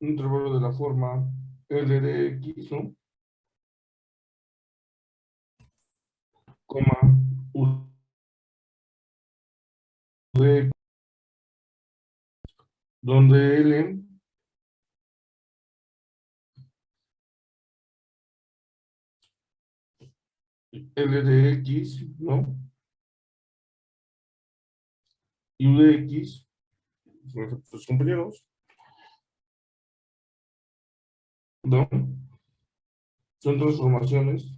un intervalo de la forma L de X, ¿no? Coma U de X, donde L de X, ¿no? Y U de X, nuestros compañeros, ¿no? Son transformaciones.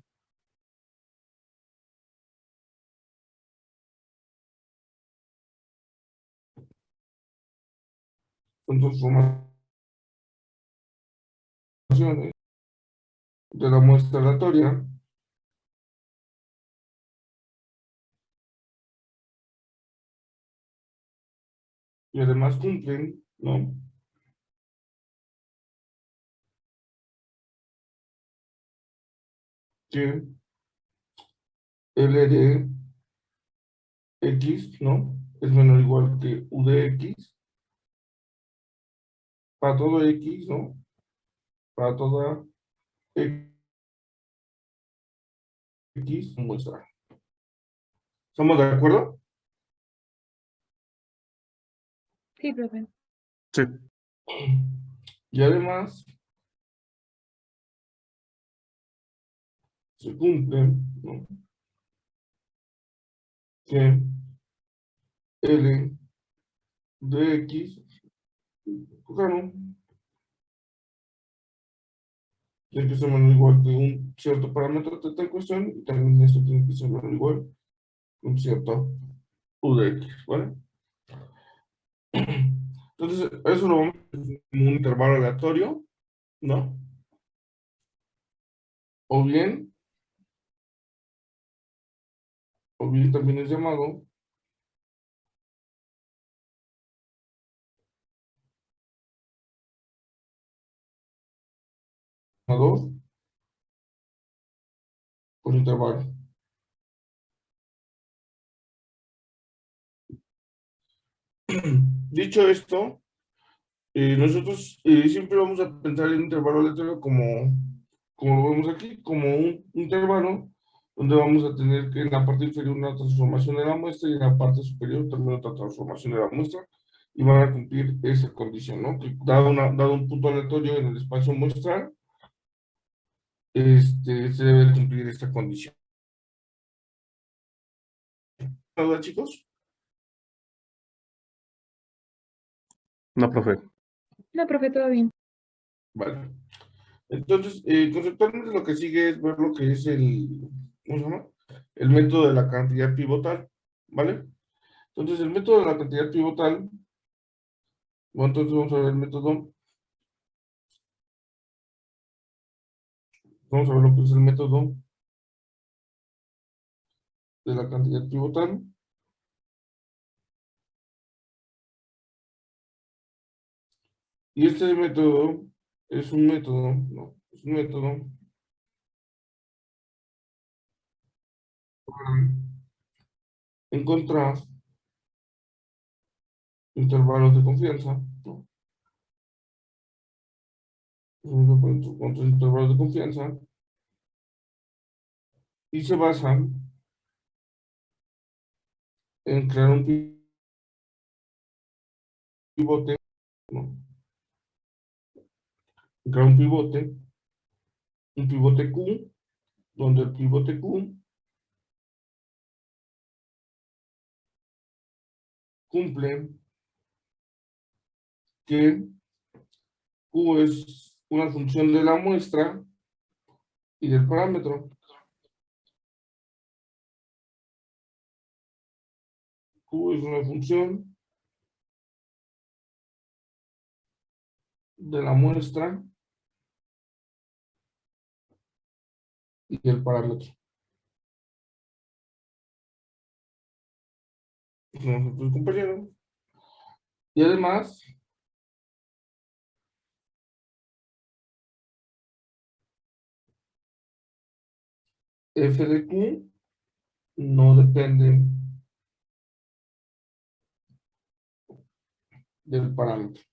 Son transformaciones de la muestra aleatoria y además cumplen, ¿no? Que L de X, ¿no? Es menor o igual que U de X para todo X, ¿no? Para toda X muestra. ¿Estamos de acuerdo? Sí, profe. Sí. Y además se cumple, ¿no? Que L de X, claro, tiene que ser menor o igual que un cierto parámetro de tal cuestión, y también esto tiene que ser menor o igual que un cierto U de X, ¿vale? Entonces, eso lo vamos a hacer como un intervalo aleatorio, ¿no? O bien también es llamado llamado por intervalo. Dicho esto, nosotros siempre vamos a pensar el intervalo aleatorio como lo vemos aquí, como un intervalo donde vamos a tener que en la parte inferior una transformación de la muestra y en la parte superior también otra transformación de la muestra, y van a cumplir esa condición, ¿no? Que dado un punto aleatorio en el espacio muestral, se debe cumplir esta condición. ¿Verdad, chicos? No, profe. No, profe, todo bien. Vale. Entonces, conceptualmente lo que sigue es ver lo que es ¿cómo se llama? El método de la cantidad pivotal, ¿vale? Entonces, el método de la cantidad pivotal, bueno, entonces vamos a ver el método, vamos a ver lo que es el método de la cantidad pivotal. Y este método es un método, ¿no? Es un método para encontrar intervalos de confianza, ¿no? Vamos a poner encontrar intervalos de confianza y se basan en crear un pivote, ¿no? Crear un pivote Q, donde el pivote Q cumple que Q es una función de la muestra y del parámetro. Q es una función de la muestra y del parámetro. Nosotros, compañeros. Y además, f de q no depende del parámetro.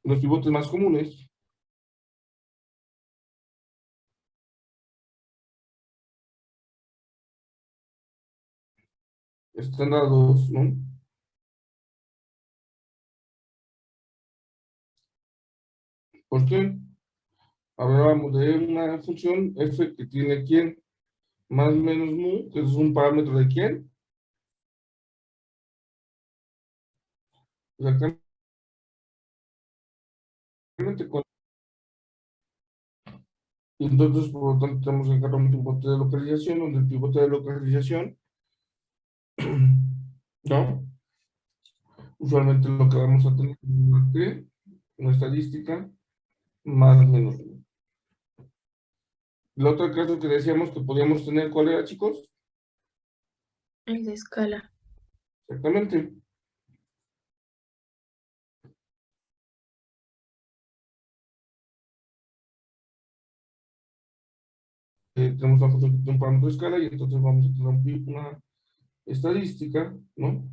Los pivotes más comunes están dados, ¿no? ¿Por qué? Hablábamos de una función f que tiene quién, más menos mu, que es un parámetro de quién. Exactamente. Entonces, por lo tanto, tenemos que encontrar un pivote de localización, donde el pivote de localización, ¿no? Usualmente lo que vamos a tener es una estadística más o menos. El otro caso que decíamos que podíamos tener, ¿cuál era, chicos? El de escala. Exactamente. Tenemos una función que tiene un parámetro de escala y entonces vamos a tener una estadística, ¿no?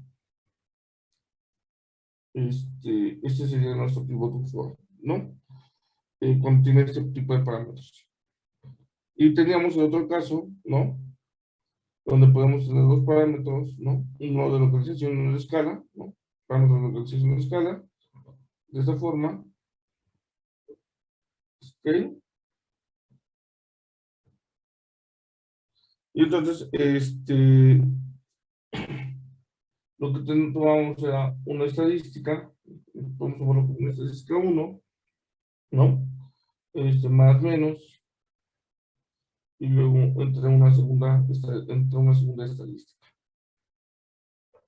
Este sería nuestro pivote usual, ¿no? Cuando tiene este tipo de parámetros. Y teníamos el otro caso, ¿no? Donde podemos tener dos parámetros, ¿no? Uno de localización y uno de escala, ¿no? Parámetros de localización y escala, de esta forma, ¿ok? Y entonces, lo que tomamos era una estadística, vamos a poner una estadística 1, ¿no? Más menos, y luego entre una segunda estadística,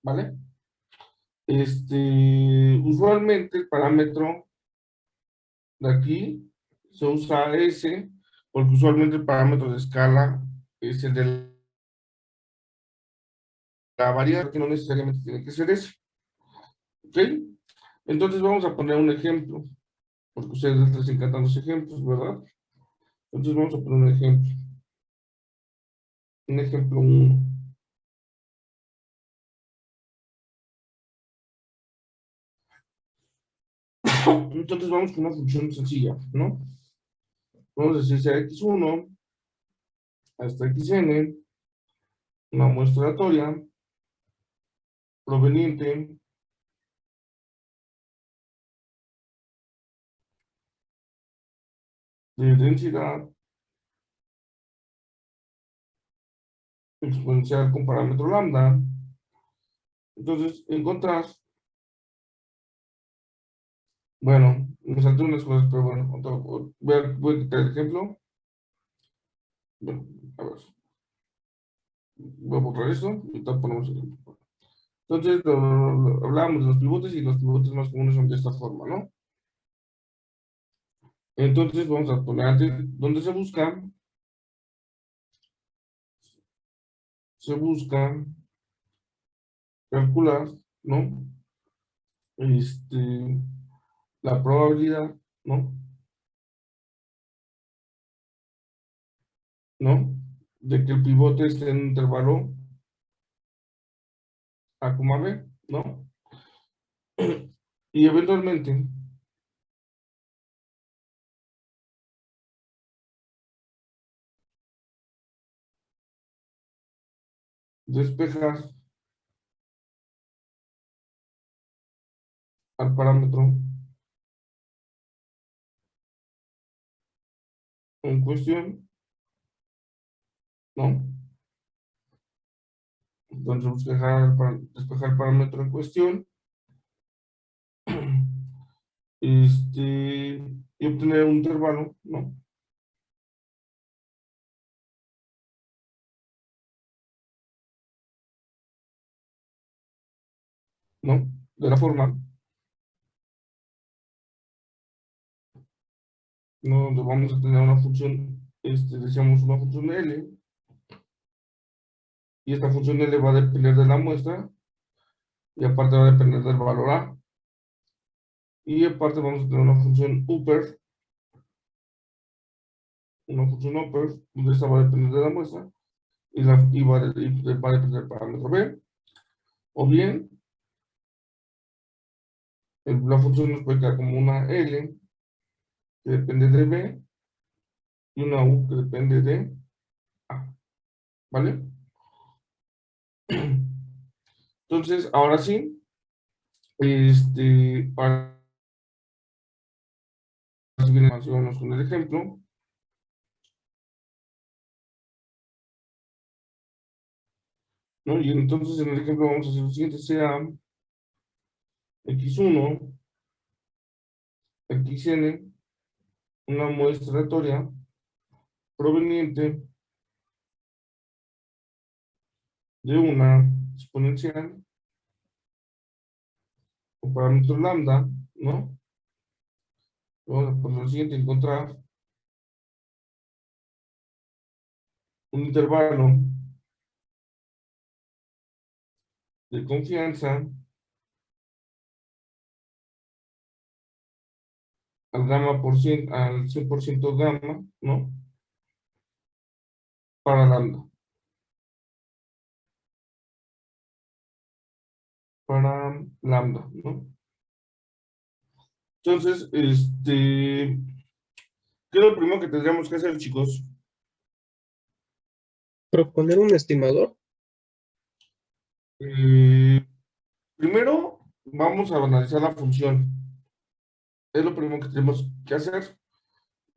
¿vale? Usualmente el parámetro de aquí se usa S, porque usualmente el parámetro de escala es el de la variable, que no necesariamente tiene que ser S, ¿ok? Entonces vamos a poner un ejemplo, porque a ustedes les encantan los ejemplos, ¿verdad? Entonces vamos a poner un ejemplo. Un ejemplo 1. Entonces vamos con una función sencilla, ¿no? Vamos a decir sea x1 hasta xn, una muestra aleatoria proveniente de densidad exponencial con parámetro lambda. Entonces, encontrar, bueno, me salté unas cosas, pero bueno, voy a quitar el ejemplo. Bueno, a ver, voy a borrar esto y ahorita ponemos el ejemplo. Entonces, hablábamos de los pivotes y los pivotes más comunes son de esta forma, ¿no? Entonces, vamos a poner antes, ¿dónde se busca? Se busca calcular, ¿no? La probabilidad, ¿no? ¿No? De que el pivote esté en un intervalo A, B, ¿no? Y eventualmente despejar al parámetro en cuestión, ¿no? Entonces despejar el parámetro en cuestión, y obtener un intervalo, ¿no? ¿No? De la forma, ¿no? Donde vamos a tener una función, decíamos una función L, y esta función L va a depender de la muestra, y aparte va a depender del valor A, y aparte vamos a tener una función upper, donde esta va a depender de la muestra, y va a depender del parámetro B, o bien La función nos puede quedar como una L, que depende de B, y una U, que depende de A, ¿vale? Entonces, ahora sí, ahora sí viene más o menos con el ejemplo, ¿no? Y entonces en el ejemplo vamos a hacer lo siguiente: sea x1, xn, una muestra aleatoria proveniente de una exponencial o parámetro lambda, ¿no? Vamos a poner lo siguiente: encontrar un intervalo de confianza al gamma por cien, al 100% gamma, ¿no? Para lambda. Para lambda, ¿no? Entonces, ¿qué es lo primero que tendríamos que hacer, chicos? Proponer un estimador. Primero, vamos a analizar la función. Es lo primero que tenemos que hacer.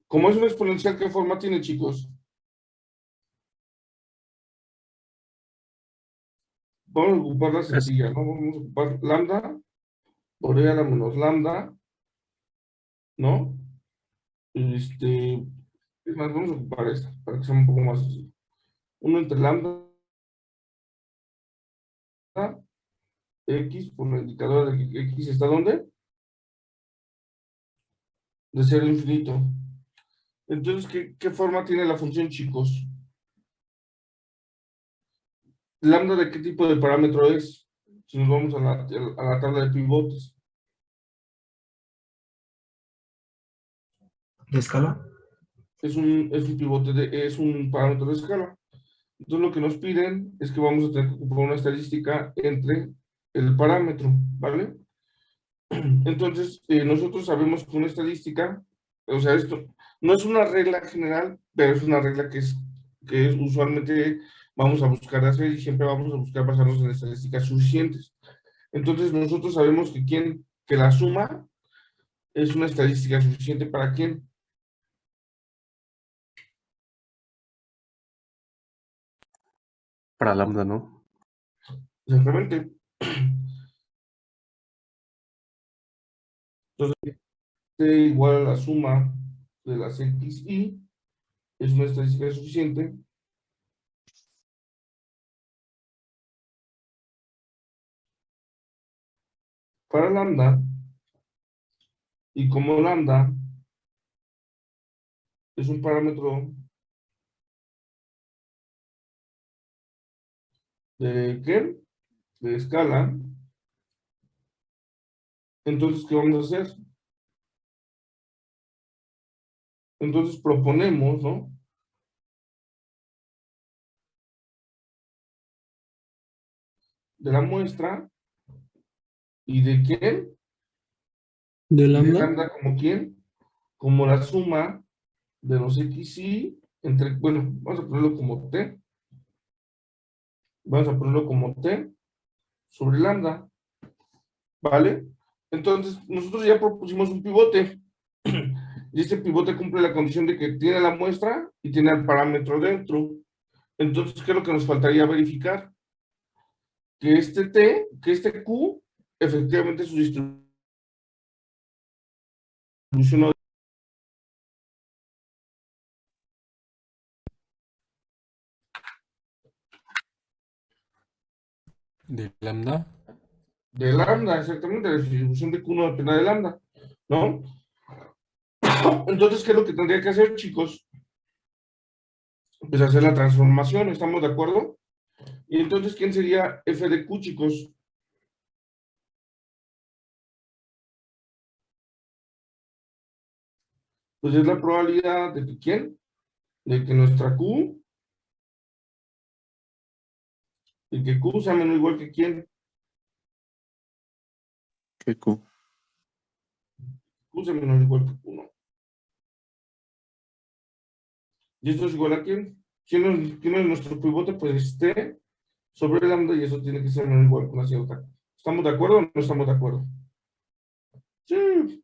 Como es una exponencial, ¿qué forma tiene, chicos? Vamos a ocupar la sencilla, ¿no? Vamos a ocupar lambda por E a la menos lambda, ¿no? Es más, vamos a ocupar esta para que sea un poco más sencillo. 1 entre lambda x por la indicadora de que x está ¿dónde? De 0 a infinito. Entonces, ¿qué forma tiene la función, chicos? ¿Lambda de qué tipo de parámetro es? Si nos vamos a la tabla de pivotes. ¿De escala? Es un pivote, es un parámetro de escala. Entonces, lo que nos piden es que vamos a tener que ocupar una estadística entre el parámetro, ¿vale? Entonces, nosotros sabemos que una estadística, o sea, esto no es una regla general, pero es una regla que usualmente vamos a buscar hacer y siempre vamos a buscar basarnos en estadísticas suficientes. Entonces, nosotros sabemos que la suma es una estadística suficiente para quién. Para lambda, ¿no? Exactamente. Entonces, T igual a la suma de las xy es una estadística suficiente para lambda, y como lambda es un parámetro de ¿qué? De escala, entonces, ¿qué vamos a hacer? Entonces proponemos, ¿no? De la muestra, ¿y de quién? De Y de lambda. lambda como quién, como la suma de los xy entre, bueno, vamos a ponerlo como t, vamos a ponerlo como t sobre lambda, ¿vale? Entonces, nosotros ya propusimos un pivote, y este pivote cumple la condición de que tiene la muestra y tiene el parámetro dentro. Entonces, ¿qué es lo que nos faltaría verificar? Que este t, que este q, efectivamente su distribución De lambda. de lambda, exactamente, la distribución de Q no depende de lambda, ¿no? Entonces, ¿qué es lo que tendría que hacer, chicos? Pues hacer la transformación, ¿estamos de acuerdo? Y entonces, ¿quién sería f de Q, chicos? Pues es la probabilidad de que ¿quién? De que nuestra Q, de que Q sea menor o igual que ¿quién? Que Q. Q sea menor o igual que Q, ¿no? ¿Y esto es igual a quién? ¿Quién es nuestro pivote? Pues T sobre lambda y eso tiene que ser menor o igual que una cierta. ¿Estamos de acuerdo o no estamos de acuerdo? Sí.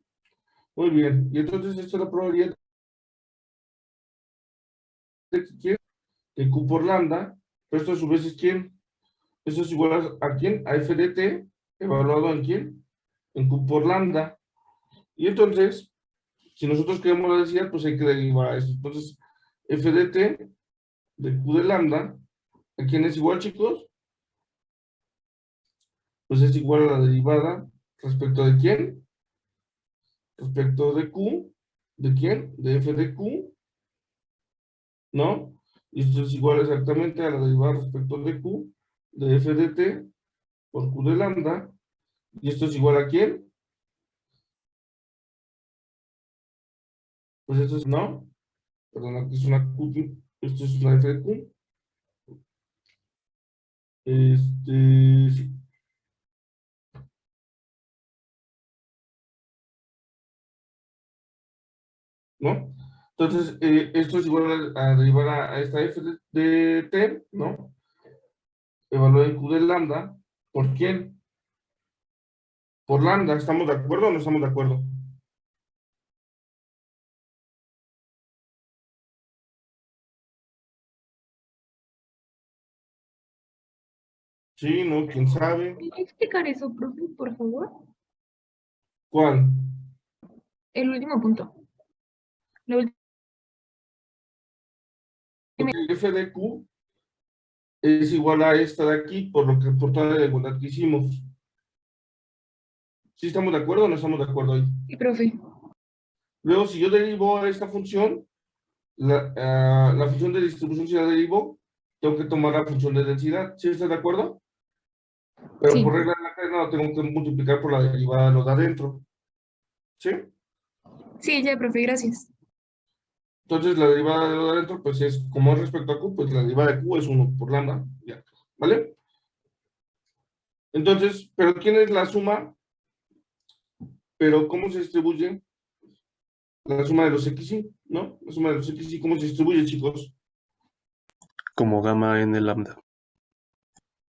Muy bien. Y entonces esto es la probabilidad de que quién, que Q por lambda, pero esto a su vez es quién. Eso es igual a quién, a f de t, evaluado en quién, en Q por lambda. Y entonces, si nosotros queremos la densidad, pues hay que derivar a esto. Entonces, f de t de Q de lambda, ¿a quién es igual, chicos? Pues es igual a la derivada respecto de quién, respecto de Q, ¿de quién? De f de Q, ¿no? Y esto es igual exactamente a la derivada respecto de Q, de f de t por Q de lambda. ¿Y esto es igual a quién? Pues esto es, ¿no? Perdón, aquí es una Q, esto es una f de Q. Sí, ¿no? Entonces, esto es igual a derivar a esta f de t, ¿no? Evaluar en Q de lambda. ¿Por quién? Por lambda. ¿Estamos de acuerdo o no estamos de acuerdo? Sí, ¿no? ¿Quién sabe? ¿Puede explicar eso, profe, por favor? ¿Cuál? El último punto. La última. Porque f de Q es igual a esta de aquí, por toda la igualdad que hicimos. ¿Sí estamos de acuerdo o no estamos de acuerdo ahí? Sí, profe. Luego, si yo derivo esta función, la función de distribución, si la derivo, tengo que tomar la función de densidad. ¿Sí estás de acuerdo? Pero Sí. por regla de la cadena lo tengo que multiplicar por la derivada de lo de adentro. ¿Sí? Sí, ya, profe, gracias. Entonces la derivada de lo de adentro, pues es, como es respecto a Q, pues la derivada de Q es 1 por lambda. Ya. ¿Vale? Entonces, ¿pero quién es la suma? ¿Pero cómo se distribuye? La suma de los XY, ¿no? La suma de los XY, ¿cómo se distribuye, chicos? Como gamma n lambda.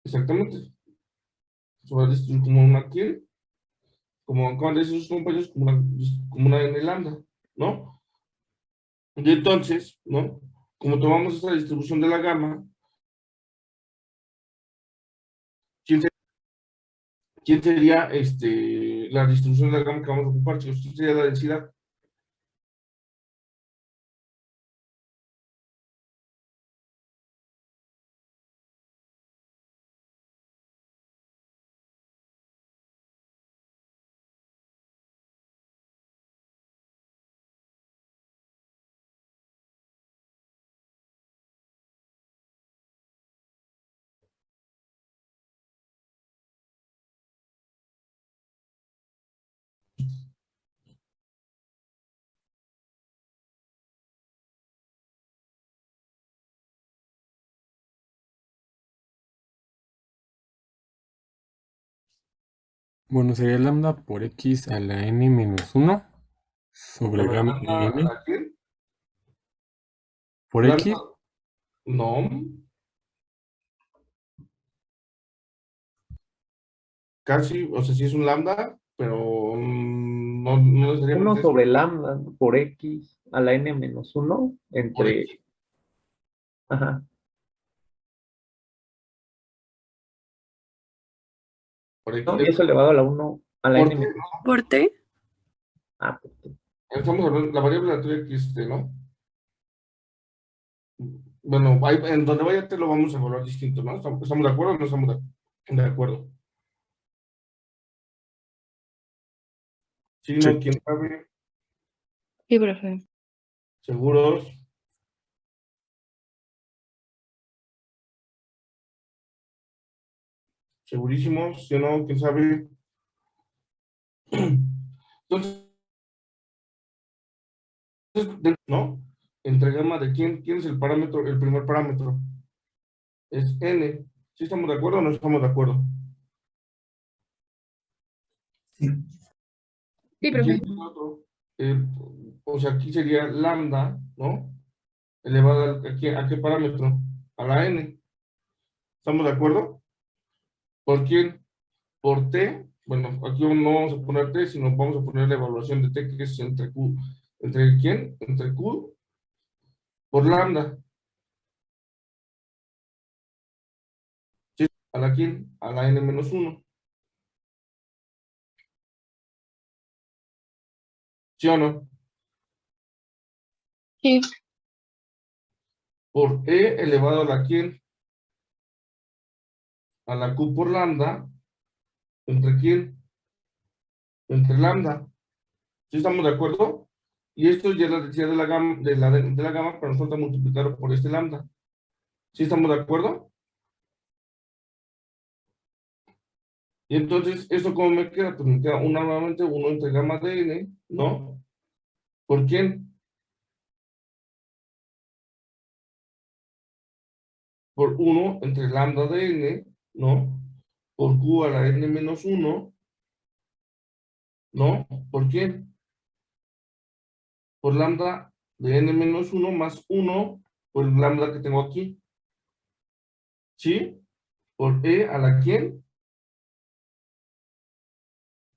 Exactamente. Se va a distribuir como una quién, como acaban de decir sus compañeros, como una n lambda, ¿no? Y entonces, ¿no? Como tomamos esta distribución de la gamma, ¿quién sería la distribución de la gamma que vamos a ocupar, chicos? ¿Quién sería la densidad? Bueno, sería lambda por x a la n menos 1 sobre ¿La gamma lambda n a quién? por Lambda, x. no, casi, o sea, sí es un lambda, pero no necesariamente 1 es sobre lambda por x a la n menos 1 por entre, X. ajá, Por X. ¿no? Y eso elevado a la 1 a la Por n T, menos, ¿no? ¿Por T? pues, Estamos hablando, la variable la tuya que ¿no? Bueno, en donde vaya T lo vamos a evaluar distinto, ¿no? ¿Estamos de acuerdo o no estamos de acuerdo? Sí, Sí. no, quién sabe, Sí, profe. seguros, segurísimos, sí o no, quién sabe. Entonces, ¿no? Entre gamma de quién es el parámetro, el primer parámetro. Es n. ¿Sí estamos de acuerdo o no estamos de acuerdo? Sí, Y profe. este otro, eh, o sea, aquí sería lambda, ¿no? Elevado ¿a qué parámetro? A la n. ¿Estamos de acuerdo? ¿Por quién? Por t. Bueno, aquí no vamos a poner t, sino vamos a poner la evaluación de t, que es entre q. ¿Entre quién? Entre q por lambda. ¿Sí? ¿A la quién? A la n-1. ¿Sí o no? Sí. Por e elevado a la quién? A la q por lambda. ¿Entre quién? Entre lambda. ¿Sí estamos de acuerdo? Y esto ya la decía de la gama, de la gama, pero nos falta multiplicarlo por este lambda. ¿Sí estamos de acuerdo? Y entonces, ¿esto cómo me queda? Pues me queda nuevamente 1 entre gamma de n, ¿no? ¿Por quién? Por 1 entre lambda de n, ¿no? Por q a la n-1, ¿no? ¿Por quién? Por lambda de n-1 más 1 por el lambda que tengo aquí. ¿Sí? Por e a la quién?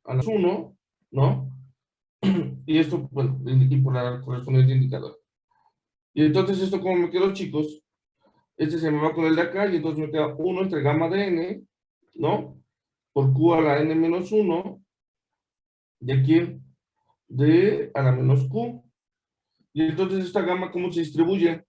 A la 1, ¿no? Y esto, bueno, y por la correspondiente indicador. Y entonces, ¿esto cómo me quedó, chicos? Este se me va con el de acá, y entonces me queda 1 entre gamma de n, ¿no? Por q a la n-1, ¿de quién? De a la menos q. Y entonces, esta gamma, ¿cómo se distribuye?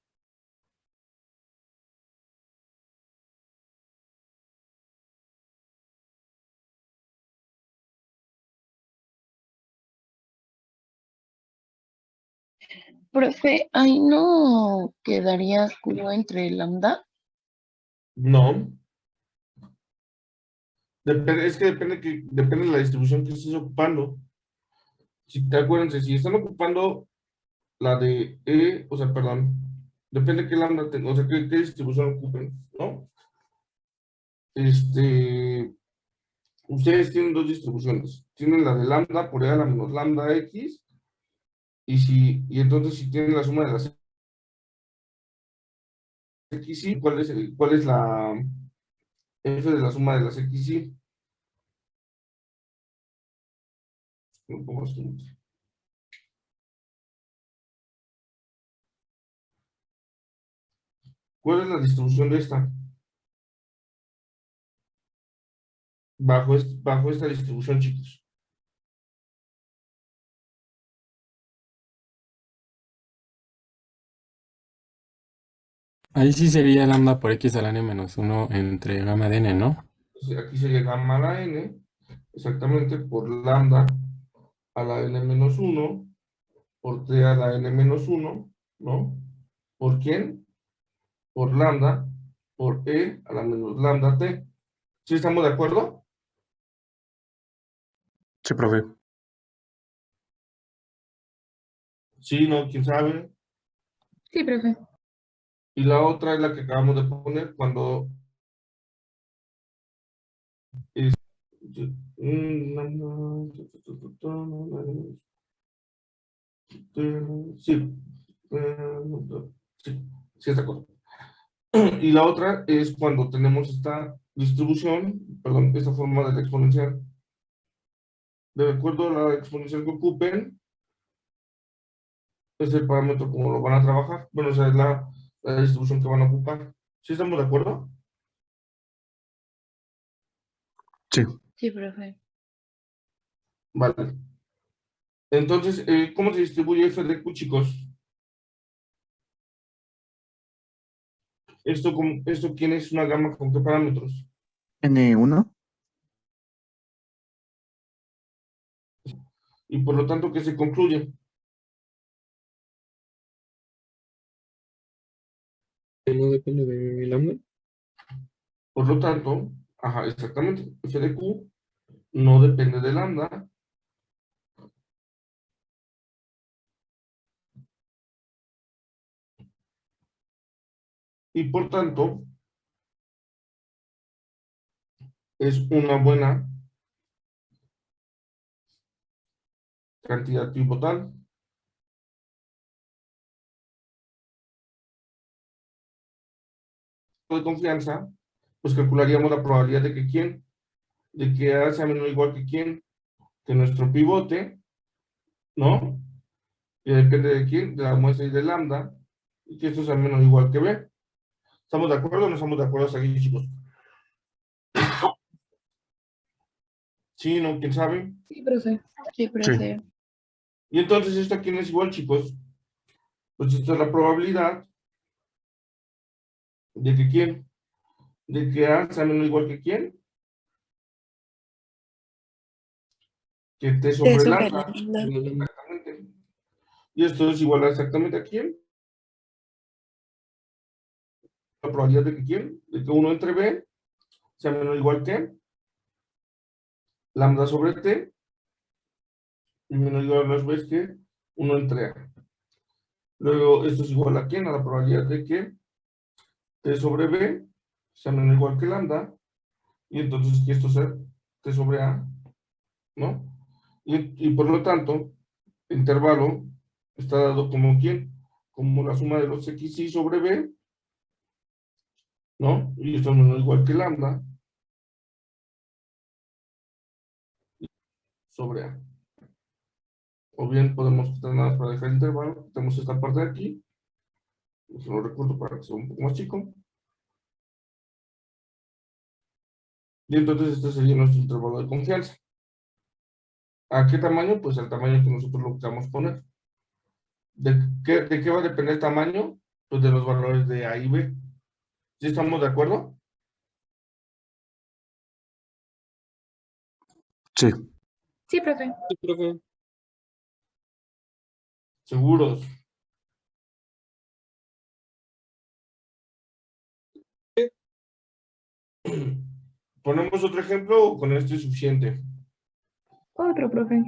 Profe, ahí no quedaría Q entre lambda. No. Es que depende de la distribución que estés ocupando. Si te acuérdense, si están ocupando la de E, o sea, perdón, depende qué lambda, o sea, qué distribución ocupen, ¿no? Ustedes tienen dos distribuciones. Tienen la de lambda por E a la menos lambda X, y entonces si tienen la suma de las X, y ¿cuál es la F de la suma de las X, y? No pongo esto. ¿Cuál es la distribución de esta? Bajo esta distribución, chicos. Ahí sí sería lambda por x a la n-1 entre gamma de n, ¿no? Aquí sería gamma a la n, exactamente por lambda a la n-1, por t a la n-1, ¿no? ¿Por quién? Por lambda, por e a la menos lambda t. ¿Sí estamos de acuerdo? Sí, profe. Sí, no, quién sabe. Sí, profe. Y la otra es la que acabamos de poner cuando es. Sí, sí, sí está correcto. Y la otra es cuando tenemos esta distribución, perdón, esta forma de la exponencial. De acuerdo a la exponencial que ocupen, es el parámetro como lo van a trabajar. Bueno, o sea, es la distribución que van a ocupar. ¿Sí estamos de acuerdo? Sí. Sí, profe. Vale. Entonces, ¿cómo se distribuye f de q, chicos? ¿Esto quién es una gama con qué parámetros? N1. Y por lo tanto, ¿qué se concluye? Que no depende de lambda. Por lo tanto, ajá, exactamente, f de q no depende de lambda. Y por tanto, es una buena cantidad pivotal. De confianza, pues calcularíamos la probabilidad de que quién, de que A sea menor o igual que quién, que nuestro pivote, ¿no? Y depende de quién, de la muestra y de lambda, y que esto sea menor o igual que B. ¿Estamos de acuerdo o no estamos de acuerdo hasta aquí, chicos? ¿Sí, no? ¿Quién sabe? Sí, profe. Sí, profe. Y entonces, ¿esto a quién es igual, chicos? Pues esta es la probabilidad de que quién, de que A sea menor o igual que quién, que T sobre lambda. Exactamente. Y esto es igual a exactamente a quién. La probabilidad de que quién, de que 1 entre B sea menor o igual que lambda sobre T, y menor o igual a las veces que 1 entre A. Luego, esto es igual a quién, a la probabilidad de que T sobre B sea menor o igual que lambda, y entonces que esto sea T sobre A, ¿no? Y por lo tanto, el intervalo está dado como quién, como la suma de los xy sobre B, ¿no? Y esto es menor o igual que lambda sobre A. O bien podemos quitar nada más para dejar el intervalo, tenemos esta parte de aquí, se lo recorto para que sea un poco más chico. Y entonces este sería nuestro intervalo de confianza. ¿A qué tamaño? Pues al tamaño que nosotros lo queramos poner. ¿De qué va a depender el tamaño? Pues de los valores de A y B. ¿Sí estamos de acuerdo? Sí. Sí, profe. Sí, profe. ¿Seguros? ¿Ponemos otro ejemplo o con esto es suficiente? Otro, profe.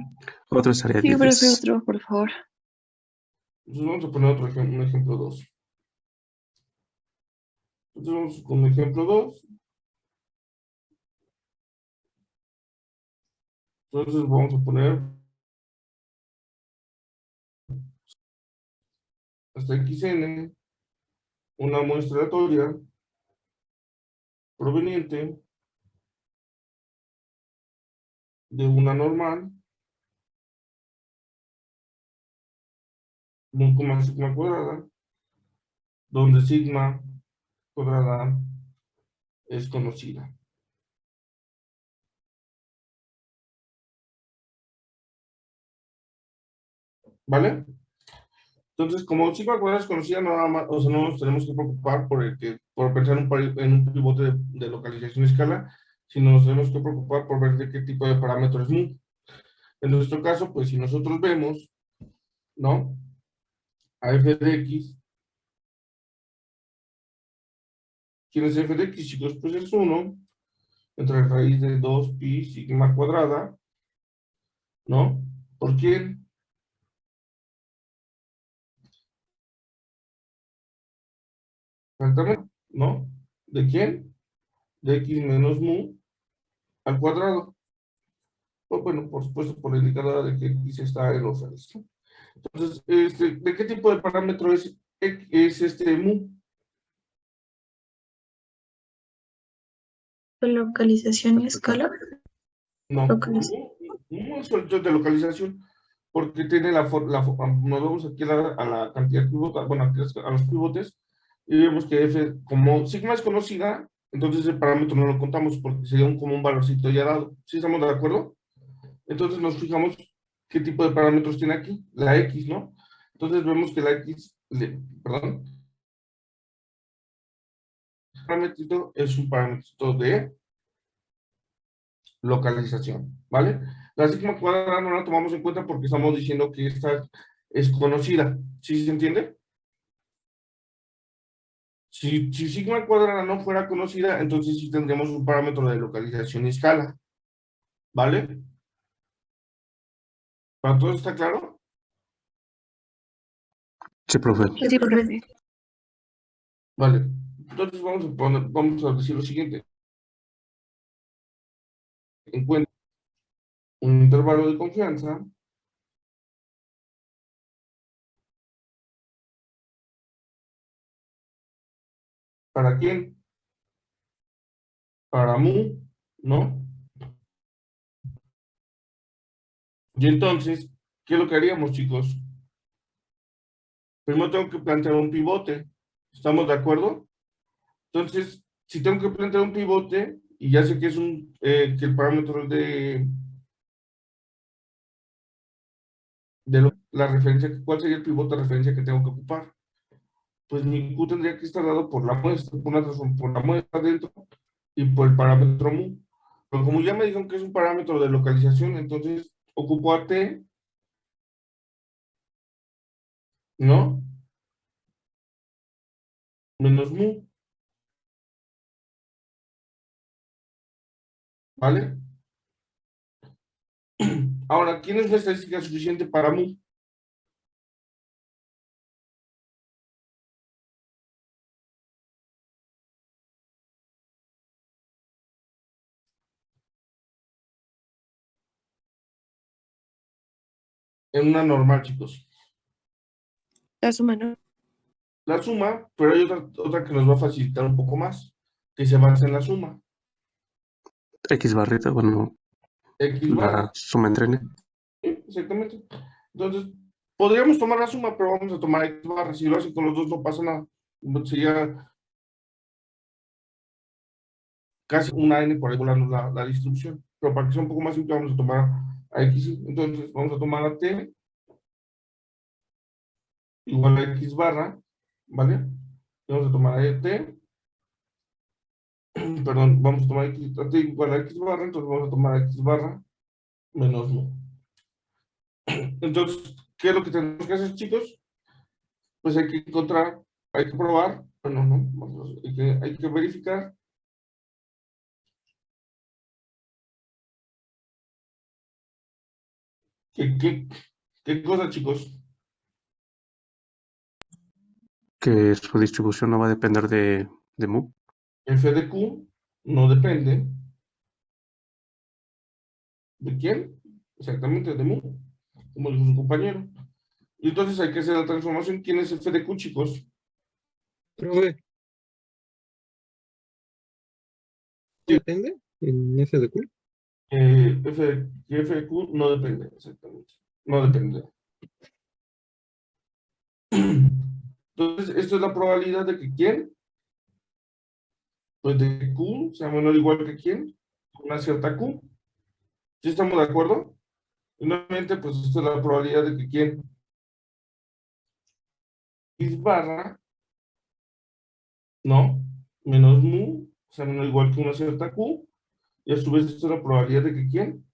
Otro estaría Sí, profe, 10. otro, por favor. Entonces vamos a poner otro ejemplo, un ejemplo 2. Entonces vamos con el ejemplo 2. Entonces vamos a poner hasta xn una muestra aleatoria proveniente de una normal, un sigma cuadrada, donde sigma cuadrada es conocida. ¿Vale? Entonces, como sigma cuadrada es conocida, nada más, o sea, no nos tenemos que preocupar por pensar en un pivote de localización escala, sino nos tenemos que preocupar por ver de qué tipo de parámetro es mu. En nuestro caso, pues si nosotros vemos, ¿no? A f de x, ¿quién es f de x, chicos? Pues es 1 entre raíz de 2 pi sigma cuadrada, ¿no? ¿Por quién? Exactamente, ¿no? ¿De quién? De x menos mu al cuadrado. Pues bueno, por supuesto, por la indicadora de que x está en los ceros. Entonces, ¿de qué tipo de parámetro es este mu? ¿De localización y escala? No, Localización. mu es factor de localización, porque tiene nos vamos aquí a la cantidad pivotal, bueno, aquí a los pivotes, y vemos que f, como sigma es conocida, entonces el parámetro no lo contamos porque sería como un valorcito ya dado. ¿Sí estamos de acuerdo? Entonces nos fijamos qué tipo de parámetros tiene aquí, la x, ¿no? Entonces vemos que la x, perdón, el parámetro es un parámetro de localización, ¿vale? La sigma cuadrada no la tomamos en cuenta porque estamos diciendo que esta es conocida. ¿Sí se entiende? Si sigma cuadrada no fuera conocida, entonces sí tendríamos un parámetro de localización y escala. ¿Vale? ¿Para todos está claro? Sí, profe. Sí, profe. Vale. Entonces vamos a decir lo siguiente. Encuentra un intervalo de confianza ¿Para quién? Para mu, ¿no? Y entonces, ¿qué es lo que haríamos, chicos? Primero tengo que plantear un pivote. ¿Estamos de acuerdo? Entonces, si tengo que plantear un pivote, y ya sé que es que el parámetro es de la referencia, ¿cuál sería el pivote de referencia que tengo que ocupar? Pues mi Q tendría que estar dado por la muestra, por la muestra dentro y por el parámetro mu. Pero como ya me dijeron que es un parámetro de localización, entonces ocupo a T, ¿no? Menos mu, ¿vale? Ahora, ¿quién es una estadística suficiente para mu? En una normal, chicos. La suma, ¿no? La suma, pero hay otra que nos va a facilitar un poco más, que se basa en la suma. X barrita, bueno, X la barra. suma entre n. Sí, exactamente. Entonces, podríamos tomar la suma, pero vamos a tomar X barra. Si lo hacen con los dos, no pasa nada. Sería casi una n por regular la distribución. Pero para que sea un poco más simple, vamos a tomar a X. Entonces, vamos a tomar a T igual a X barra, ¿vale? Vamos a tomar a T, perdón, vamos a tomar a T igual a X barra, entonces vamos a tomar a X barra menos mu. Entonces, ¿qué es lo que tenemos que hacer, chicos? Pues hay que encontrar, hay que probar, bueno, no, hay que verificar ¿qué cosa, chicos? Que su distribución no va a depender de mu. F de Q no depende de quién, exactamente de mu, como dijo su compañero. Y entonces hay que hacer la transformación. ¿Quién es F de Q, chicos? Profe, Sí. ¿depende en F de Q? F de Q no depende, exactamente. No depende. Entonces, esto es la probabilidad de que quién, pues de Q sea menor o igual que quién, una cierta Q. ¿Sí estamos de acuerdo? Y nuevamente, pues esta es la probabilidad de que quién, X barra, ¿no? Menos mu, sea menor o igual que una cierta Q. Y a su vez, esta es la probabilidad de que quién.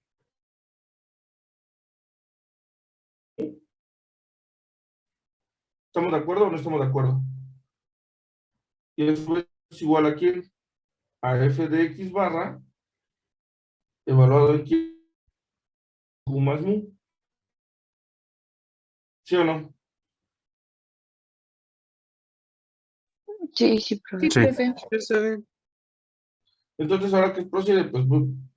¿Estamos de acuerdo o no estamos de acuerdo? Y a su vez es igual a quién, a F de X barra, evaluado en quién, Q más mu. ¿Sí o no? Sí, sí, profe. Sí, Sí. profe. Entonces, ahora que procede, pues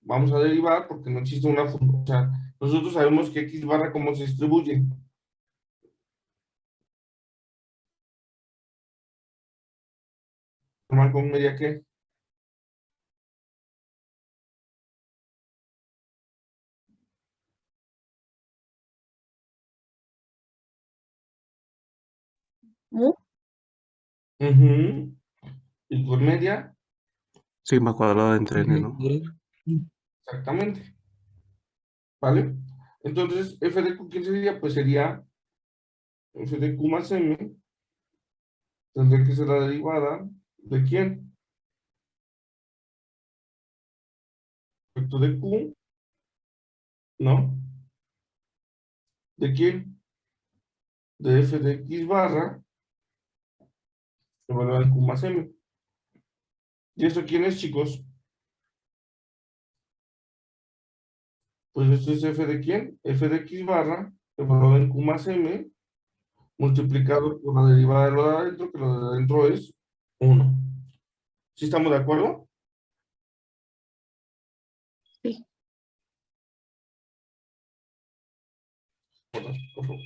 vamos a derivar porque no existe una función. O sea, nosotros sabemos que X barra cómo se distribuye. Normal con media que. Mu. Y con media, Sigma cuadrada entre n, ¿no? exactamente. ¿Vale? Entonces, F de Q, ¿quién sería? Pues sería F de Q más M. Tendría que ser la derivada de quién. Efecto de Q, ¿no? ¿De quién? De F de X barra, evaluada en Q más M. ¿Y esto quién es, chicos? Pues esto es F de quién? F de X barra, evaluado en Q más M, multiplicado por la derivada de lo de adentro, que lo de adentro es 1. ¿Sí estamos de acuerdo? Sí. Por favor.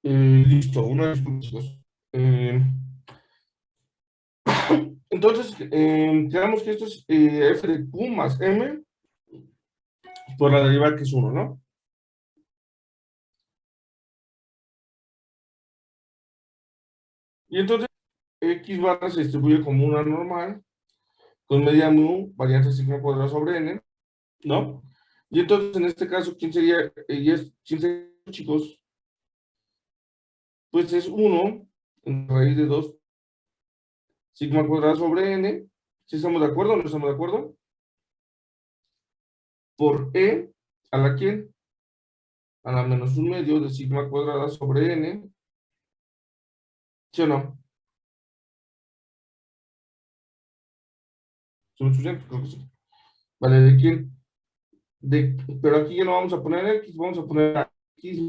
Listo, una disculpa, chicos. Entonces, quedamos que esto es f de q más m por la derivada que es 1, ¿no? Y entonces, x barra se distribuye como una normal, con media mu, varianza sigma cuadrada sobre n, ¿no? Y entonces, en este caso, ¿quién sería, quién sería, chicos? Pues es 1 en raíz de 2 sigma cuadrada sobre n. ¿Sí estamos de acuerdo o no estamos de acuerdo? Por e a la quién? A la menos 1/2 de sigma cuadrada sobre n. ¿Sí o no? ¿Sí me escuchan? Creo que sí. Vale, ¿de quién? Pero aquí ya no vamos a poner x, vamos a poner x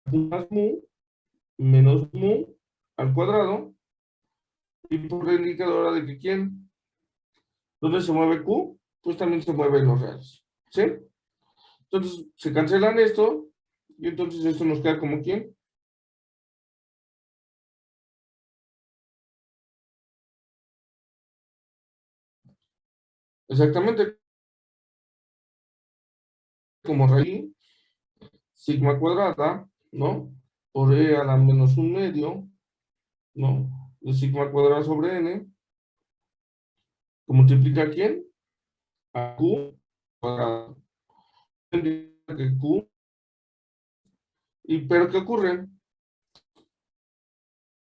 más mu menos mu al cuadrado. Y por la indicadora de que quién. ¿Dónde se mueve q? Pues también se mueve en los reales. ¿Sí? Entonces se cancelan esto. Y entonces esto nos queda como quién. Exactamente. Como raíz sigma cuadrada, ¿no? Por e a la menos 1/2, ¿no? De sigma cuadrada sobre n. ¿Que multiplica a quién? A q cuadrado. Que q. ¿Pero qué ocurre?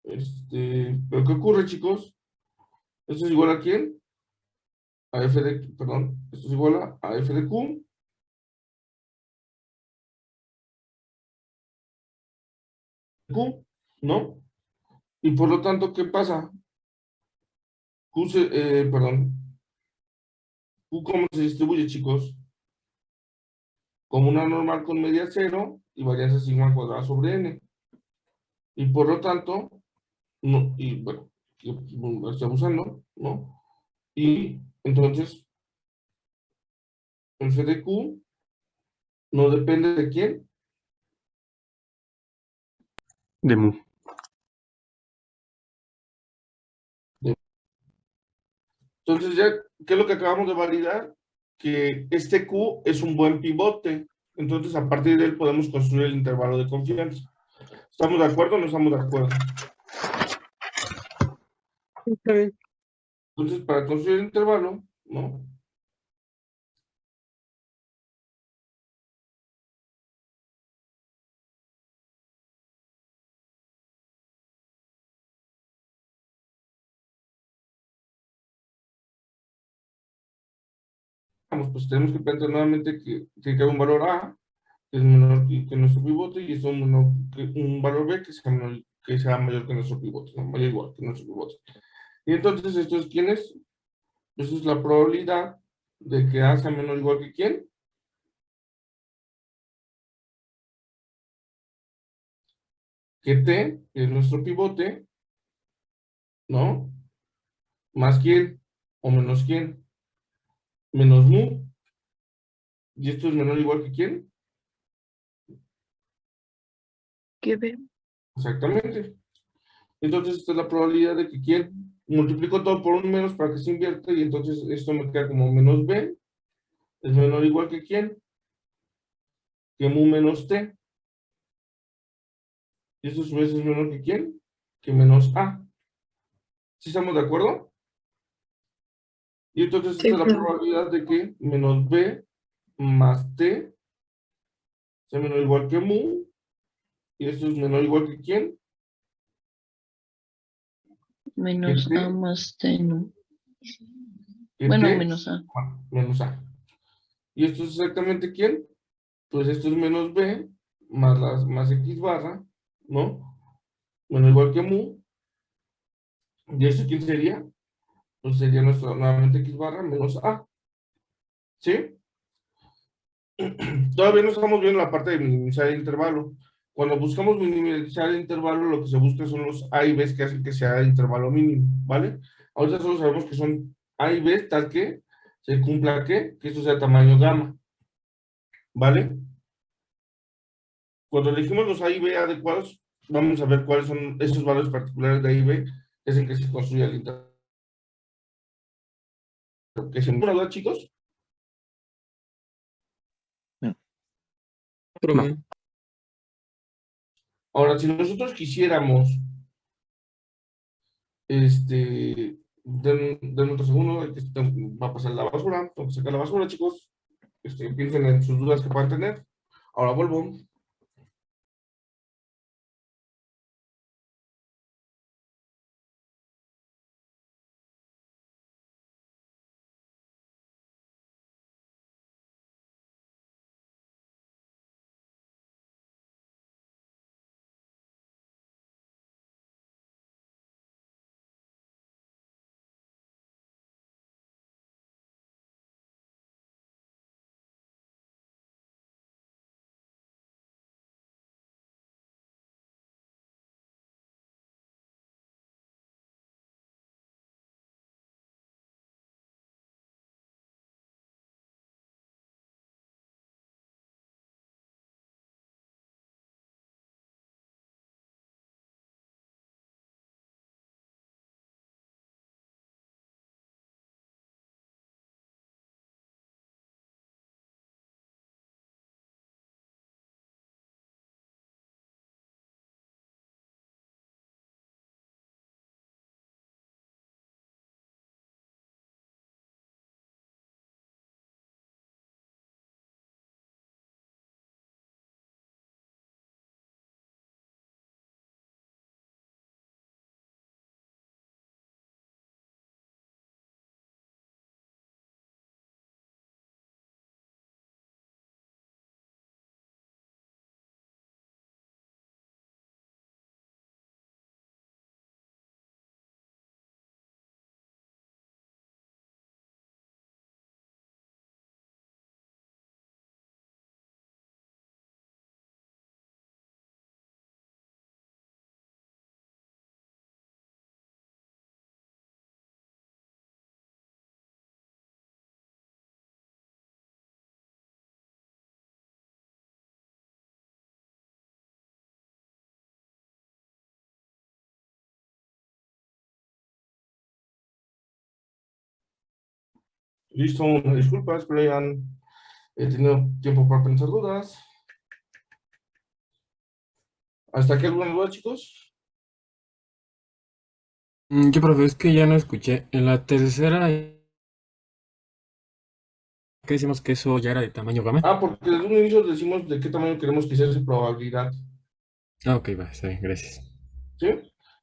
¿Pero qué ocurre, chicos? Esto es igual a quién? A f de, perdón, esto es igual a f de q. Q, ¿no? Y por lo tanto, ¿qué pasa? Perdón. Q, ¿cómo se distribuye, chicos? Como una normal con media 0 y varianza sigma cuadrada sobre n. Y por lo tanto, no, y bueno, lo estamos usando, ¿no? Y entonces, f de q no depende de quién. De mu. Entonces, ya, ¿qué es lo que acabamos de validar? Que este q es un buen pivote. Entonces, a partir de él podemos construir el intervalo de confianza. ¿Estamos de acuerdo o no estamos de acuerdo? Está bien. Entonces, para construir el intervalo, ¿no? Pues tenemos que plantear nuevamente que tiene que haber un valor A, que es menor que nuestro pivote, y esto menor que un valor B que sea mayor que nuestro pivote, ¿no? Mayor o igual que nuestro pivote. Y entonces, ¿esto es quién es? Esa es la probabilidad de que A sea menor o igual que quién. Que T, que es nuestro pivote, ¿no? Más quién o menos quién. Menos mu. Y esto es menor o igual que quién. ¿Qué ve? Exactamente. Entonces, esta es la probabilidad de que quién. Multiplico todo por un menos para que se invierta y entonces esto me queda como menos B. Es menor o igual que quién. Que mu menos T. Y esto a su vez es menor que quién. Que menos A. ¿Sí estamos de acuerdo? Y entonces Sí, esta es la profe. probabilidad de que menos B más T sea menor o igual que mu. Y esto es menor o igual que quién. Menos Que A T. más T, ¿no? Que Bueno, T menos A. menos A. ¿Y esto es exactamente quién? Pues esto es menos B más X barra, ¿no? Bueno, igual que mu. ¿Y esto quién sería? Pues sería nuevamente X barra menos A. ¿Sí? Todavía no estamos viendo la parte de minimizar el intervalo. Cuando buscamos minimizar el intervalo, lo que se busca son los A y B que hacen que sea el intervalo mínimo, ¿vale? Ahorita solo sabemos que son A y B tal que se cumpla que esto sea tamaño gamma, ¿vale? Cuando elegimos los A y B adecuados, vamos a ver cuáles son esos valores particulares de A y B, que es en que se construye el intervalo. ¿Una duda, chicos? Profe. Ahora, si nosotros quisiéramos, den otro segundo, que va a pasar la basura, tengo que sacar la basura, chicos. Piensen en sus dudas que puedan tener. Ahora vuelvo. Listo, una disculpa, espero hayan tenido tiempo para pensar dudas. ¿Hasta aquí alguna duda, chicos? Yo, profe, es que ya no escuché. En la tercera, ¿qué decimos que eso ya era de tamaño gamma? Porque desde un inicio decimos de qué tamaño queremos que sea esa probabilidad, Ah, ok, va, está bien, gracias. ¿sí?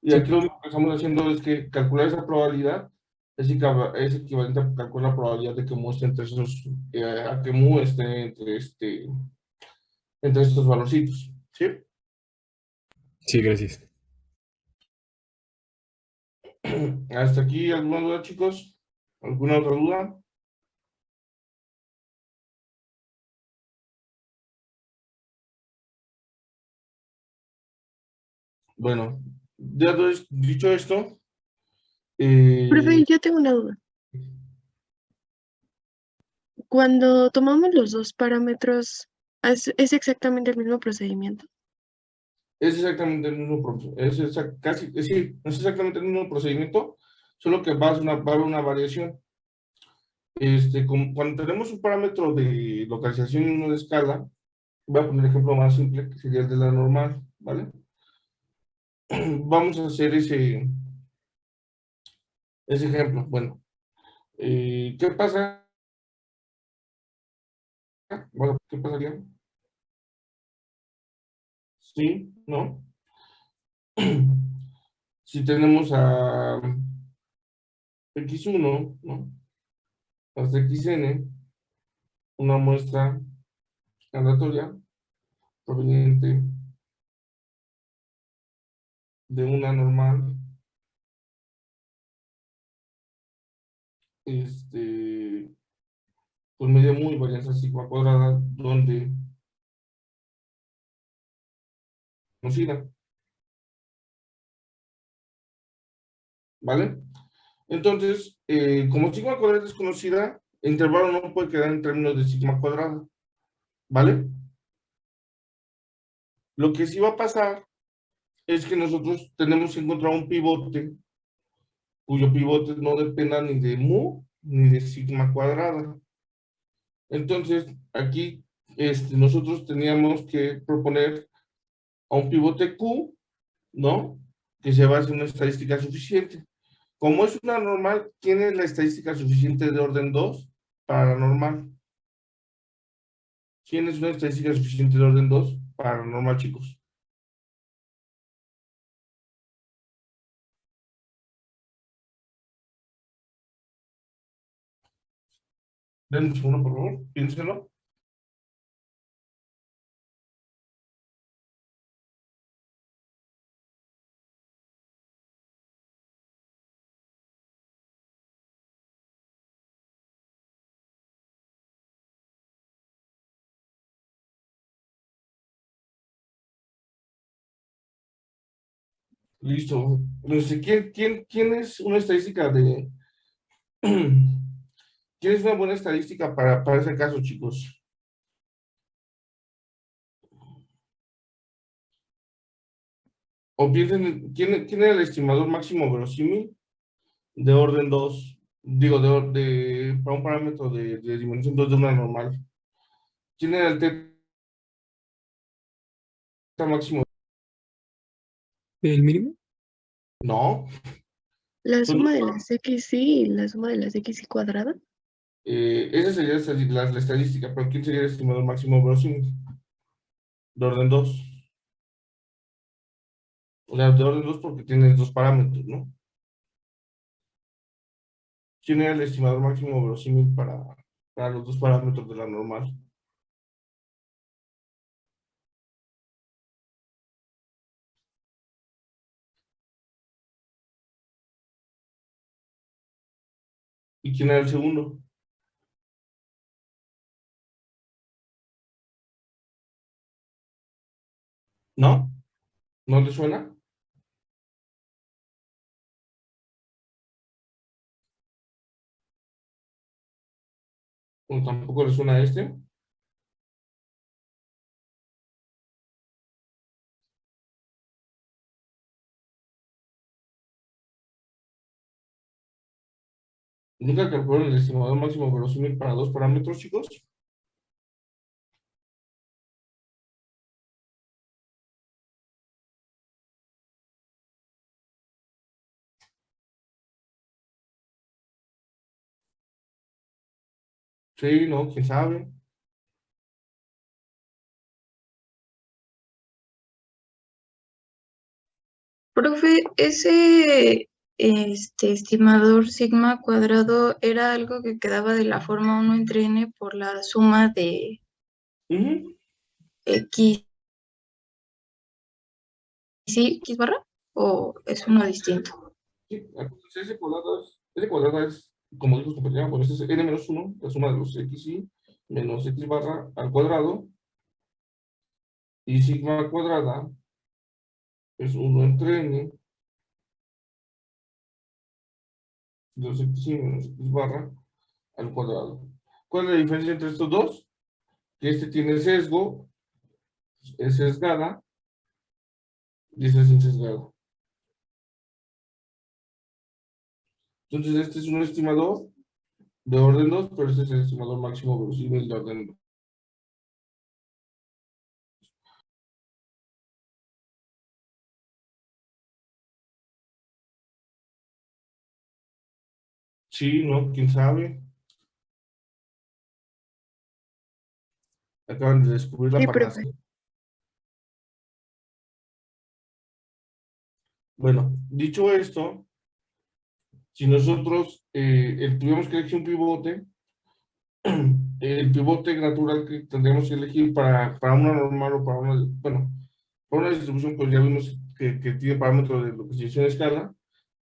Y Sí. aquí lo único que estamos haciendo es que calcular esa probabilidad es equivalente a calcular la probabilidad de que mu esté entre esos, a que mu esté entre estos valorcitos, ¿sí? Sí, gracias. Hasta aquí, ¿alguna duda, chicos? ¿Alguna otra duda? Bueno, ya dicho esto, Profe, yo tengo una duda. Cuando tomamos los dos parámetros, ¿es exactamente el mismo procedimiento? es exactamente el mismo sí, es exactamente el mismo procedimiento, solo que va a haber una variación. Cuando tenemos un parámetro de localización y uno de escala, voy a poner el ejemplo más simple, que sería el de la normal, ¿vale? Vamos a hacer ese ejemplo. Bueno, ¿qué pasa? Bueno, ¿qué pasaría? Sí, ¿no? Si tenemos a x1, ¿no? Hasta xn, una muestra aleatoria proveniente de una normal, pues media muy varianza sigma cuadrada, donde conocida, ¿vale? Entonces, como sigma cuadrada es desconocida, el intervalo no puede quedar en términos de sigma cuadrada, ¿vale? Lo que sí va a pasar es que nosotros tenemos que encontrar un pivote cuyo pivote no dependa ni de mu ni de sigma cuadrada. Entonces, aquí nosotros teníamos que proponer a un pivote Q, ¿no? Que se base en una estadística suficiente. Como es una normal, ¿quién es la estadística suficiente de orden 2 para la normal? ¿Quién es una estadística suficiente de orden 2 para la normal, chicos? Den un segundo, por favor, piénselo. Listo. No sé, ¿quién es una estadística de... ¿Quién es una buena estadística para ese caso, chicos? O piensen, ¿quién era el estimador máximo verosímil de orden 2? Digo, para un parámetro de dimensión 2 de una normal. ¿Quién era el teta máximo? ¿El mínimo? No. La Son suma de dos. las X y la suma de las X y cuadrada. Esa sería la estadística, pero ¿quién sería el estimador máximo verosímil? De orden 2. O sea, de orden 2 porque tienes dos parámetros, ¿no? ¿Quién era el estimador máximo verosímil para los dos parámetros de la normal? ¿Y quién era el segundo? ¿No? ¿No te suena? ¿O tampoco le suena a este? ¿Nunca calcularon el estimador máximo verosímil para dos parámetros, chicos? Sí, no, quién sabe. Profe, ese estimador sigma cuadrado era algo que quedaba de la forma 1 entre n por la suma de Ujú. x, ¿sí? ¿X barra? ¿O es uno distinto? Sí, entonces ese cuadrado es, como dijo su compañera, bueno, este es n-1, la suma de los xy menos x barra al cuadrado, y sigma cuadrada es 1 entre n de los xy menos x barra al cuadrado. ¿Cuál es la diferencia entre estos dos? Que este tiene sesgo, es sesgada, y este es sin sesgado. Entonces este es un estimador de orden 2, pero este es el estimador máximo verosímil de orden 2. Sí, ¿no? ¿Quién sabe? Acaban de descubrir la Sí, profe. panacea. Bueno, dicho esto, si nosotros tuviéramos que elegir un pivote, el pivote natural que tendríamos que elegir para una normal o para una, bueno, para una distribución, pues ya vimos que tiene parámetro de localización escala,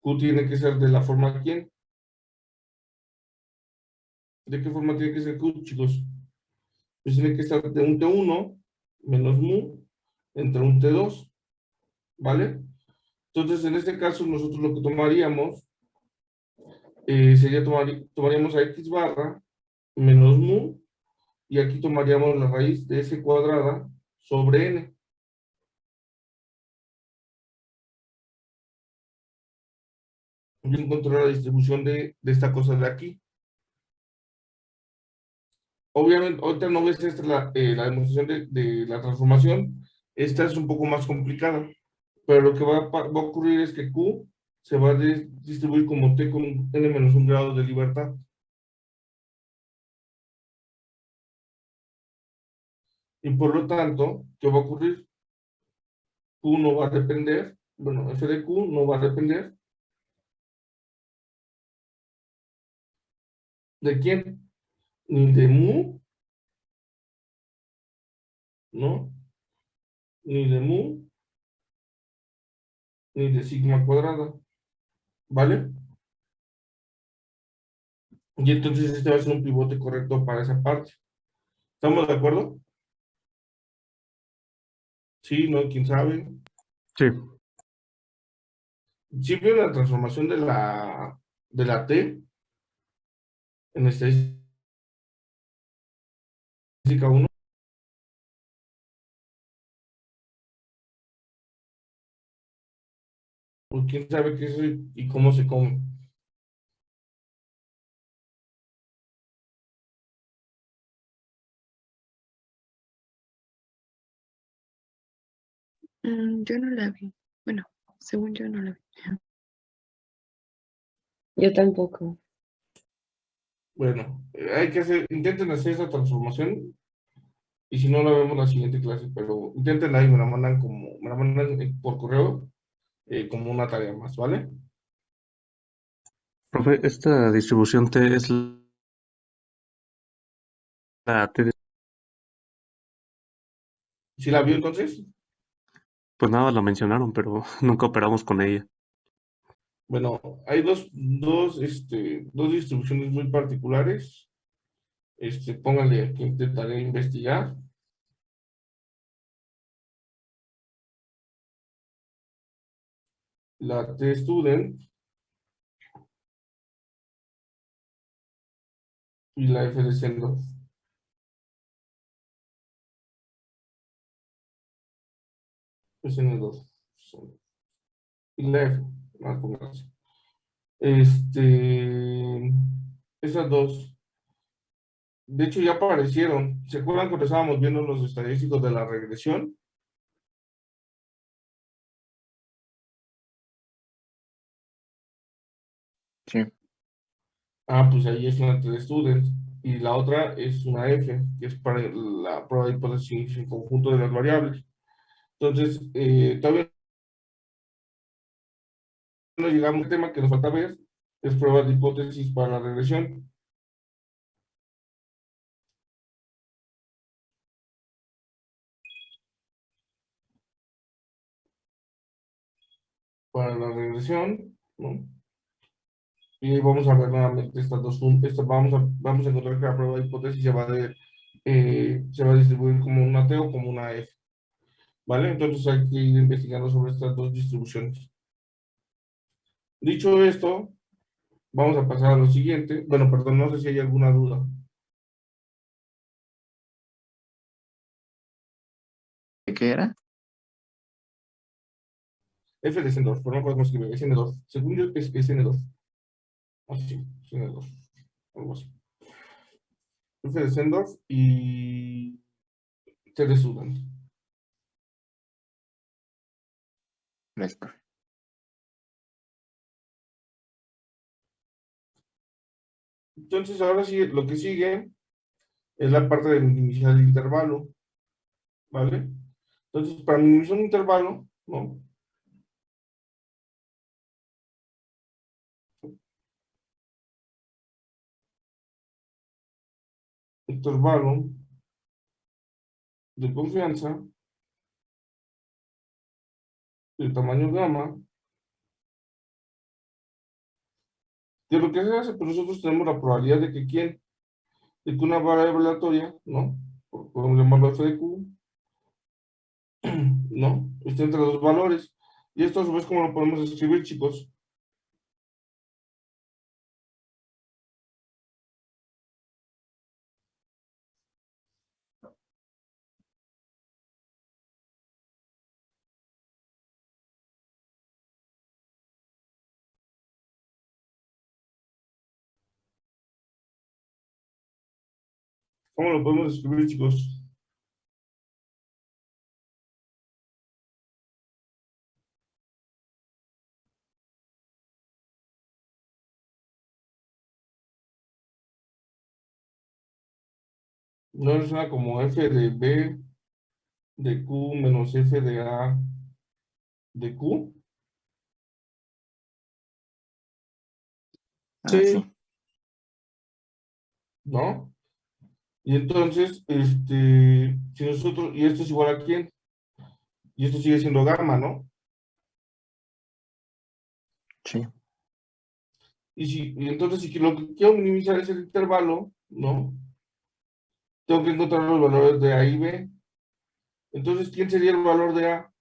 Q tiene que ser de la forma ¿quién? ¿De qué forma tiene que ser Q, chicos? Pues tiene que estar de un T1 menos mu entre un T2, ¿vale? Entonces, en este caso, nosotros lo que tomaríamos sería tomaríamos a x barra menos mu, y aquí tomaríamos la raíz de s cuadrada sobre n. Voy a encontrar la distribución de esta cosa de aquí. Obviamente, ahorita no ves esta, la demostración de la transformación. Esta es un poco más complicada, pero lo que va a ocurrir es que Q se va a distribuir como T con n-1 grado de libertad. Y por lo tanto, ¿qué va a ocurrir? Q no va a depender, bueno, f de Q no va a depender. ¿De quién? Ni de mu, ¿no? Ni de mu, ni de sigma cuadrada, ¿vale? Y entonces este va a ser un pivote correcto para esa parte. ¿Estamos de acuerdo? Sí, ¿no? ¿Quién sabe? Sí, Sí veo la transformación de la T en estadística 1. Pues quién sabe qué es y cómo se come. Yo no la vi. Bueno, según yo no la vi. Yo tampoco. Bueno, hay que intenten hacer esa transformación y si no la vemos la siguiente clase, pero intenten ahí, me la mandan por correo como una tarea más, ¿vale? profe, esta distribución T es la T de... ¿Sí la vio entonces? Pues nada, lo mencionaron, pero nunca operamos con ella. Bueno, hay dos distribuciones muy particulares. Pónganle aquí, intentaré investigar. La T-Student y la F de Sendorf. SN2. Y la F, más pónganse. Esas dos. De hecho, ya aparecieron. ¿Se acuerdan cuando estábamos viendo los estadísticos de la regresión? Sí. Ah, pues ahí es una T-Student. Y la otra es una F, que es para la prueba de hipótesis en conjunto de las variables. Entonces, todavía no llegamos al tema que nos falta ver, es prueba de hipótesis para la regresión. Para la regresión, ¿no? Y vamos a ver nuevamente estas dos, vamos a encontrar que la prueba de hipótesis se va a distribuir como una T o como una F, ¿vale? Entonces hay que ir investigando sobre estas dos distribuciones. Dicho esto, vamos a pasar a lo siguiente. Bueno, perdón, no sé si hay alguna duda. ¿De qué era? F de Sendorf, pero no podemos escribir, es N2. Según yo, es N2. Así, es N2, algo así. F de Sendorf y T de Sudan. Listo. Entonces, ahora sí, lo que sigue es la parte de minimizar el intervalo, ¿vale? Entonces, para minimizar un intervalo, ¿no? Intervalo de confianza del tamaño gamma, que lo que se hace, pues nosotros tenemos la probabilidad de que de que una variable aleatoria, ¿no? Podemos llamarlo f de q, ¿no? Esté entre los valores. Y esto a su vez, ¿cómo lo podemos escribir, chicos? ¿Cómo lo podemos escribir, chicos? No es una como f de b de q menos f de a de q. Ah, sí. ¿No? Y entonces, si nosotros, y esto es igual a quién, y esto sigue siendo gamma, ¿no? Sí. Y entonces, si lo que quiero minimizar es el intervalo, ¿no? Tengo que encontrar los valores de A y B. Entonces, ¿quién sería el valor de A?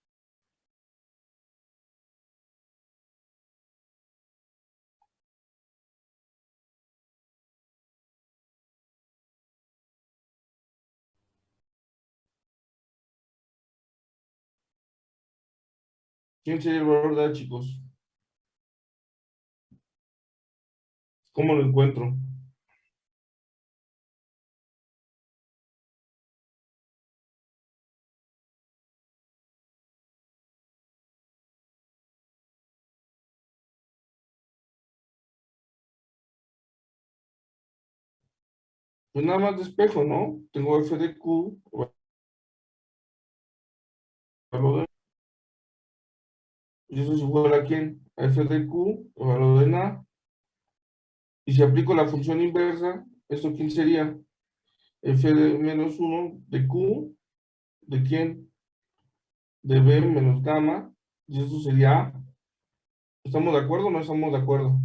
¿Quién sería el valor de A, chicos? ¿Cómo lo encuentro? Pues nada más despejo, ¿no? Tengo f de q, valor de, y eso es igual a quién? A f de q, el valor de A. Y si aplico la función inversa, ¿esto quién sería? F de menos 1 de q, ¿de quién? De b menos gamma, y eso sería A. ¿Estamos de acuerdo o no estamos de acuerdo?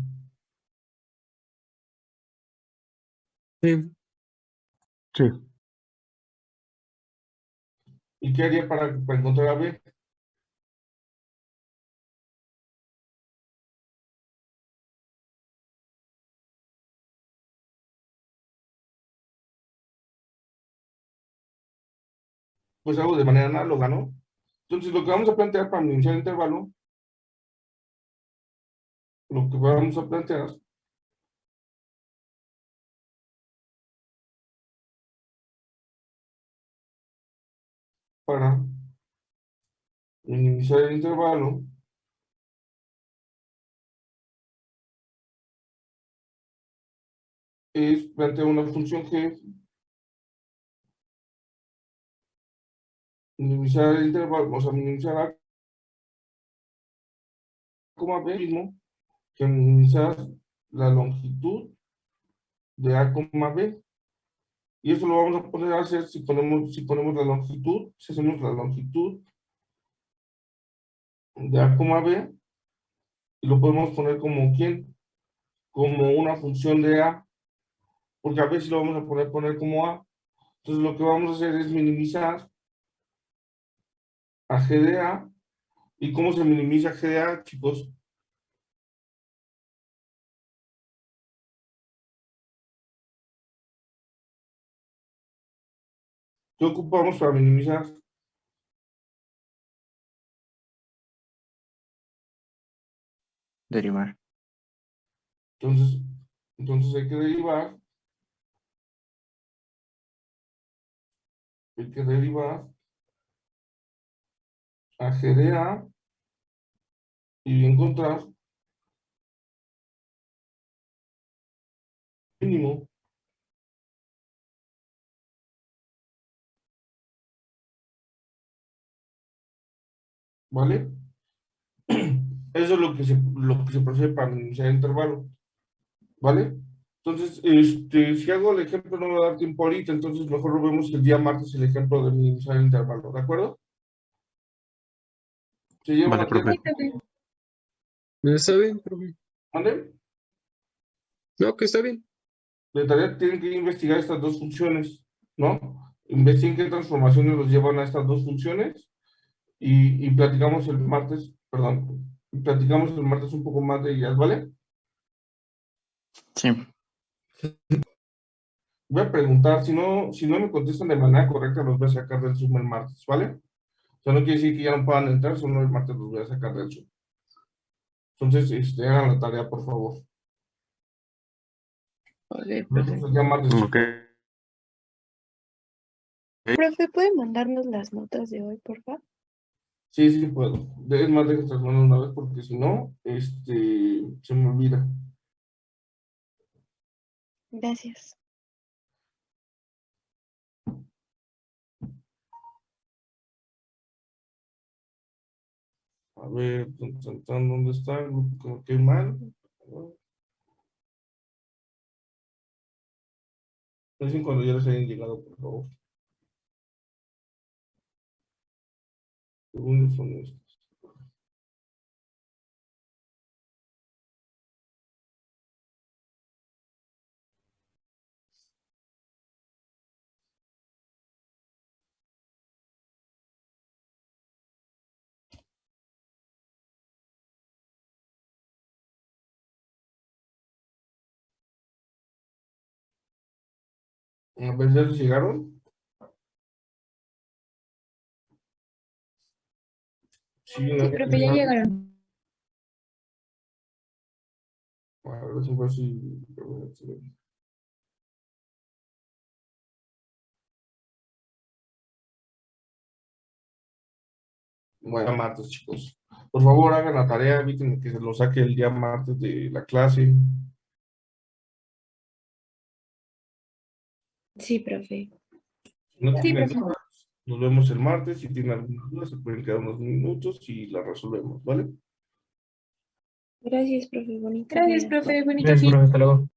Sí. Sí. ¿Y qué haría para encontrar a b? Pues hago de manera análoga, ¿no? Entonces, lo que vamos a plantear para minimizar el intervalo, lo que vamos a plantear para minimizar el intervalo es plantear una función g, minimizar el intervalo, vamos a minimizar a, b, mismo que minimizar la longitud de a, b. Y eso lo vamos a poner a hacer si ponemos la longitud, si hacemos la longitud de a, b, y lo podemos poner como quién, como una función de a, porque a veces lo vamos a poner como a. Entonces lo que vamos a hacer es minimizar a g de a. ¿Y cómo se minimiza g de a, chicos? ¿Qué ocupamos para minimizar? Derivar. Entonces hay que derivar a g de a y encontrar mínimo. ¿Vale? Eso es lo que se procede para minimizar el intervalo. ¿Vale? Entonces, si hago el ejemplo no me va a dar tiempo ahorita, entonces mejor lo vemos el día martes el ejemplo de minimizar el intervalo, ¿de acuerdo? ¿Se llevan Vale, a profe. tiempo? Está bien, profe. ¿Vale? No, que está bien. De tarea tienen que investigar estas dos funciones, ¿no? Investiguen qué transformaciones los llevan a estas dos funciones y platicamos el martes, perdón, platicamos el martes un poco más de ellas, ¿vale? Sí. Voy a preguntar, si no me contestan de manera correcta, los voy a sacar del Zoom el martes, ¿vale? O sea, no quiere decir que ya no puedan entrar, solo el martes los voy a sacar del Zoom. Entonces, hagan la tarea, por favor. Ok, Nos profe. vemos el día martes, chicos. Ok. Profe, ¿puede mandarnos las notas de hoy, por favor? Sí, sí puedo. Es más, de que te las mando una vez porque si no, se me olvida. Gracias. A ver, ¿dónde está el grupo que me quedé mal? Me dicen cuando ya les hayan llegado, por favor. Según yo son estos. A ver, ¿ya les llegaron? Sí, no, profe, ya llegaron. A ver, si fue así. Bueno, martes, chicos. Por favor, hagan la tarea, eviten que se lo saque el día martes de la clase. Sí, profe. Si no Sí, tienen profe. dudas, nos vemos el martes. Si tienen alguna duda, se pueden quedar unos minutos y la resolvemos, ¿vale? Gracias, profe. Bonito Gracias, día. profe. Bonito Gracias, fin. profe, hasta luego.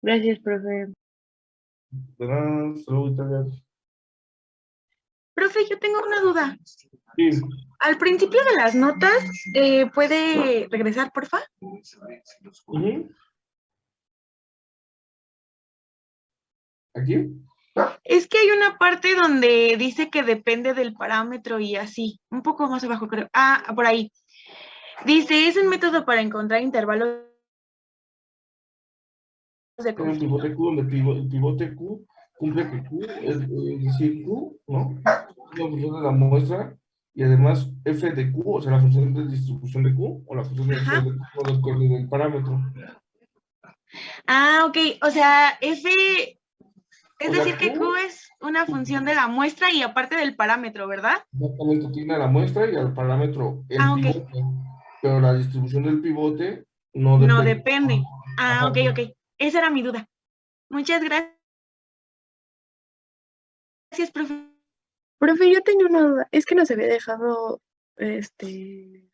Gracias, profe. De nada, hasta luego, Italia. Profe, yo tengo una duda. Sí, Al principio de las notas, ¿puede regresar, porfa? ujú. ¿Aquí? Es que hay una parte donde dice que depende del parámetro y así. Un poco más abajo, creo. Ah, por ahí. Dice, es un método para encontrar intervalos de Tiene un confianza. pivote Q, donde el pivote Q cumple que Q es decir, Q, ¿no? Es la función de la muestra y además f de Q, o sea, la función de distribución de Q o la función de Ajá. del parámetro. Ah, ok. O sea, F, es O sea, decir, que Q es una función de la muestra y aparte del parámetro, ¿verdad? Exactamente, tiene a la muestra y al parámetro el Ah, ok. pivote, pero la distribución del pivote no No depende. depende. Ah, Ajá. ok, ok. Esa era mi duda. Muchas gracias, profe. Profe, yo tenía una duda. Es que nos había dejado, así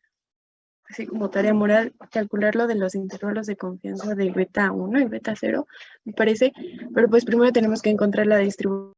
como tarea moral, calcular lo de los intervalos de confianza de beta 1 y beta 0, me parece. Pero pues primero tenemos que encontrar la distribución